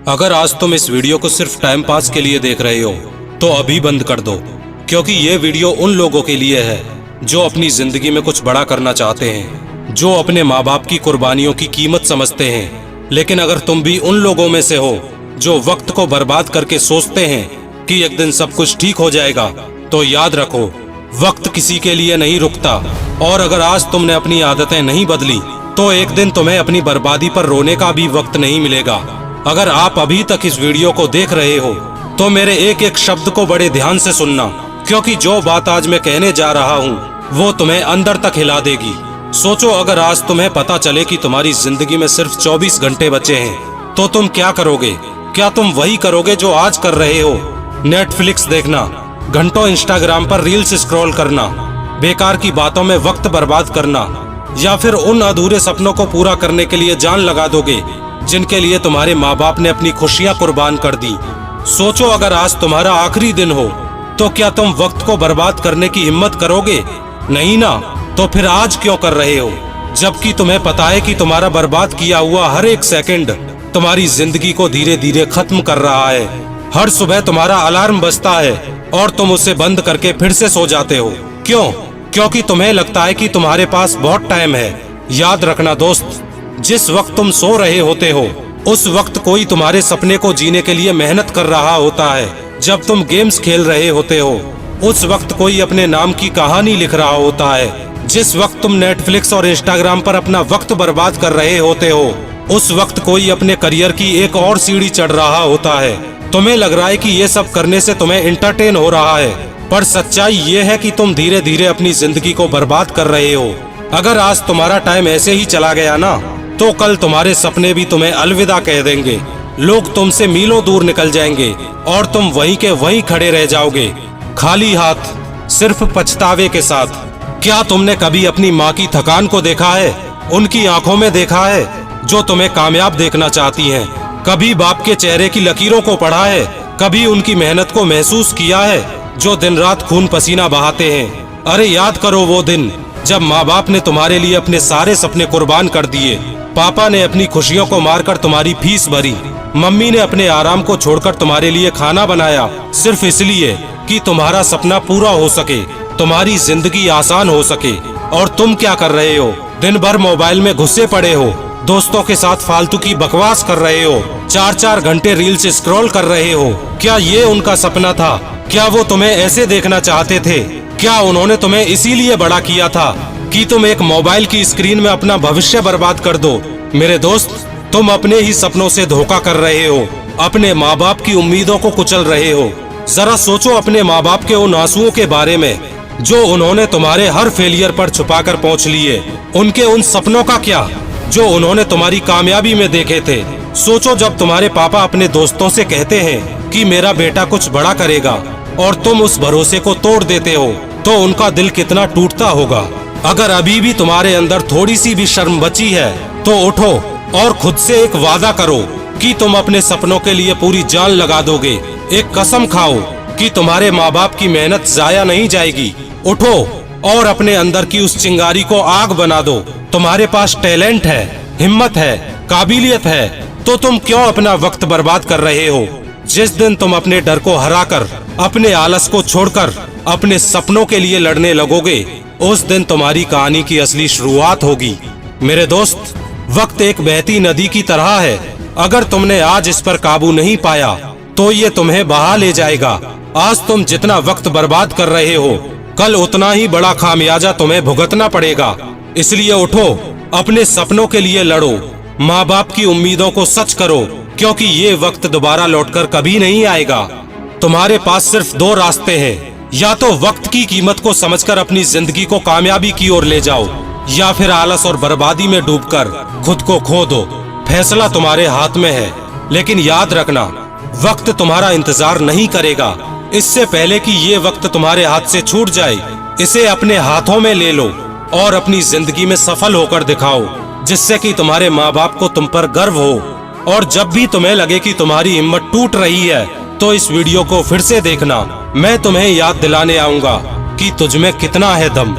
अगर आज तुम इस वीडियो को सिर्फ टाइम पास के लिए देख रहे हो तो अभी बंद कर दो, क्योंकि ये वीडियो उन लोगों के लिए है जो अपनी जिंदगी में कुछ बड़ा करना चाहते हैं, जो अपने माँ बाप की कुर्बानियों की कीमत समझते हैं। लेकिन अगर तुम भी उन लोगों में से हो जो वक्त को बर्बाद करके सोचते हैं कि एक दिन सब कुछ ठीक हो जाएगा, तो याद रखो, वक्त किसी के लिए नहीं रुकता। और अगर आज तुमने अपनी आदतें नहीं बदली तो एक दिन तुम्हें अपनी बर्बादी पर रोने का भी वक्त नहीं मिलेगा। अगर आप अभी तक इस वीडियो को देख रहे हो तो मेरे एक एक शब्द को बड़े ध्यान से सुनना, क्योंकि जो बात आज मैं कहने जा रहा हूँ वो तुम्हें अंदर तक हिला देगी। सोचो, अगर आज तुम्हें पता चले कि तुम्हारी जिंदगी में सिर्फ 24 घंटे बचे हैं तो तुम क्या करोगे? क्या तुम वही करोगे जो आज कर रहे हो? नेटफ्लिक्स देखना, घंटों इंस्टाग्राम पर रील्स स्क्रॉल करना, बेकार की बातों में वक्त बर्बाद करना, या फिर उन अधूरे सपनों को पूरा करने के लिए जान लगा दोगे जिनके लिए तुम्हारे माँ बाप ने अपनी खुशियां कुर्बान कर दी? सोचो, अगर आज तुम्हारा आखिरी दिन हो तो क्या तुम वक्त को बर्बाद करने की हिम्मत करोगे? नहीं ना। तो फिर आज क्यों कर रहे हो, जबकि तुम्हें पता है कि तुम्हारा बर्बाद किया हुआ हर एक सेकंड तुम्हारी जिंदगी को धीरे धीरे खत्म कर रहा है। हर सुबह तुम्हारा अलार्म बजता है और तुम उसे बंद करके फिर से सो जाते हो। क्यों? क्योंकि तुम्हें लगता है कि तुम्हारे पास बहुत टाइम है। याद रखना दोस्त, जिस वक्त तुम सो रहे होते हो उस वक्त कोई तुम्हारे सपने को जीने के लिए मेहनत कर रहा होता है। जब तुम गेम्स खेल रहे होते हो उस वक्त कोई अपने नाम की कहानी लिख रहा होता है। जिस वक्त तुम नेटफ्लिक्स और इंस्टाग्राम पर अपना वक्त बर्बाद कर रहे होते हो उस वक्त कोई अपने करियर की एक और सीढ़ी चढ़ रहा होता है। तुम्हें लग रहा है कि ये सब करने से तुम्हें एंटरटेन हो रहा है, पर सच्चाई ये है कि तुम धीरे धीरे अपनी जिंदगी को बर्बाद कर रहे हो। अगर आज तुम्हारा टाइम ऐसे ही चला गया ना तो कल तुम्हारे सपने भी तुम्हें अलविदा कह देंगे। लोग तुमसे मीलों दूर निकल जाएंगे और तुम वहीं के वहीं खड़े रह जाओगे, खाली हाथ, सिर्फ पछतावे के साथ। क्या तुमने कभी अपनी माँ की थकान को देखा है? उनकी आंखों में देखा है जो तुम्हें कामयाब देखना चाहती हैं? कभी बाप के चेहरे की लकीरों को पढ़ा है? कभी उनकी मेहनत को महसूस किया है जो दिन रात खून पसीना बहाते हैं? अरे याद करो वो दिन जब माँ बाप ने तुम्हारे लिए अपने सारे सपने कुर्बान कर दिए। पापा ने अपनी खुशियों को मारकर तुम्हारी फीस भरी, मम्मी ने अपने आराम को छोड़कर तुम्हारे लिए खाना बनाया, सिर्फ इसलिए कि तुम्हारा सपना पूरा हो सके, तुम्हारी जिंदगी आसान हो सके। और तुम क्या कर रहे हो? दिन भर मोबाइल में घुसे पड़े हो, दोस्तों के साथ फालतू की बकवास कर रहे हो, 4-4 घंटे रील्स स्क्रॉल कर रहे हो। क्या ये उनका सपना था? क्या वो तुम्हें ऐसे देखना चाहते थे? क्या उन्होंने तुम्हें इसीलिए बड़ा किया था कि तुम एक मोबाइल की स्क्रीन में अपना भविष्य बर्बाद कर दो? मेरे दोस्त, तुम अपने ही सपनों से धोखा कर रहे हो, अपने माँ बाप की उम्मीदों को कुचल रहे हो। जरा सोचो अपने माँ बाप के उन आंसुओं के बारे में जो उन्होंने तुम्हारे हर फेलियर पर छुपाकर पहुँच लिए। उनके उन सपनों का क्या जो उन्होंने तुम्हारी कामयाबी में देखे थे। सोचो, जब तुम्हारे पापा अपने दोस्तों से कहते हैं कि मेरा बेटा कुछ बड़ा करेगा और तुम उस भरोसे को तोड़ देते हो तो उनका दिल कितना टूटता होगा। अगर अभी भी तुम्हारे अंदर थोड़ी सी भी शर्म बची है तो उठो और खुद से एक वादा करो कि तुम अपने सपनों के लिए पूरी जान लगा दोगे। एक कसम खाओ कि तुम्हारे माँ बाप की मेहनत जाया नहीं जाएगी। उठो और अपने अंदर की उस चिंगारी को आग बना दो। तुम्हारे पास टैलेंट है, हिम्मत है, काबिलियत है, तो तुम क्यों अपना वक्त बर्बाद कर रहे हो? जिस दिन तुम अपने डर को हराकर, अपने आलस को छोड़कर अपने सपनों के लिए लड़ने लगोगे, उस दिन तुम्हारी कहानी की असली शुरुआत होगी। मेरे दोस्त, वक्त एक बहती नदी की तरह है। अगर तुमने आज इस पर काबू नहीं पाया तो ये तुम्हें बहा ले जाएगा। आज तुम जितना वक्त बर्बाद कर रहे हो कल उतना ही बड़ा खामियाजा तुम्हें भुगतना पड़ेगा। इसलिए उठो, अपने सपनों के लिए लड़ो, माँ बाप की उम्मीदों को सच करो, क्योंकि ये वक्त दोबारा लौटकर कभी नहीं आएगा। तुम्हारे पास सिर्फ 2 रास्ते हैं, या तो वक्त की कीमत को समझकर अपनी जिंदगी को कामयाबी की ओर ले जाओ, या फिर आलस और बर्बादी में डूबकर खुद को खो दो। फैसला तुम्हारे हाथ में है, लेकिन याद रखना, वक्त तुम्हारा इंतजार नहीं करेगा। इससे पहले कि ये वक्त तुम्हारे हाथ से छूट जाए, इसे अपने हाथों में ले लो और अपनी जिंदगी में सफल होकर दिखाओ, जिससे कि तुम्हारे माँ बाप को तुम पर गर्व हो। और जब भी तुम्हें लगे कि तुम्हारी हिम्मत टूट रही है तो इस वीडियो को फिर से देखना। मैं तुम्हें याद दिलाने आऊंगा कि तुझमें कितना है दम।